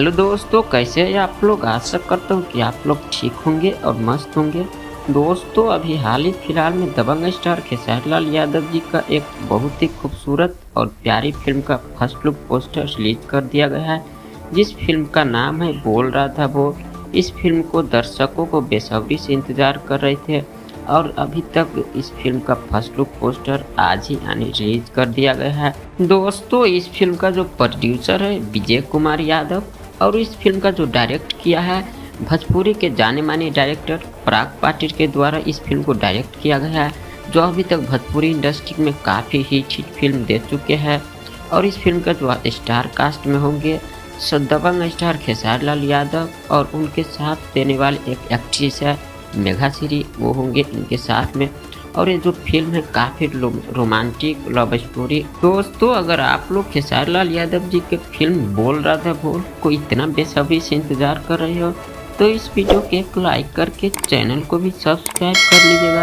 Hello दोस्तों, कैसे हैं आप लोग। आशा करता हूँ कि आप लोग ठीक होंगे और मस्त होंगे। दोस्तों, अभी हाल ही फिलहाल में दबंग स्टार खेसारी लाल यादव जी का एक बहुत ही खूबसूरत और प्यारी फिल्म का फर्स्ट लुक पोस्टर रिलीज कर दिया गया है, जिस फिल्म का नाम है बोल रहा था वो। इस फिल्म को दर्शकों को बेसब्री से इंतजार कर रहे थे और अभी तक इस फिल्म का फर्स्ट लुक पोस्टर आज ही रिलीज कर दिया गया है। दोस्तों, इस फिल्म का जो प्रोड्यूसर है विजय कुमार यादव और इस फिल्म का जो डायरेक्ट किया है भोजपुरी के जाने माने डायरेक्टर पराग पाटिल के द्वारा इस फिल्म को डायरेक्ट किया गया है, जो अभी तक भोजपुरी इंडस्ट्री में काफ़ी हिट फिल्म दे चुके हैं। और इस फिल्म का जो स्टार कास्ट में होंगे दबंग स्टार खेसारी लाल यादव और उनके साथ देने वाले एक एक्ट्रेस है मेघा श्री, वो होंगे इनके साथ में। और ये जो फिल्म है काफ़ी रोमांटिक लव स्टोरी। दोस्तों, अगर आप लोग खेसारी लाल यादव जी के फिल्म बोल रहा था बोल को इतना बेसब्री से इंतजार कर रहे हो तो इस वीडियो को एक लाइक करके चैनल को भी सब्सक्राइब कर लीजिएगा।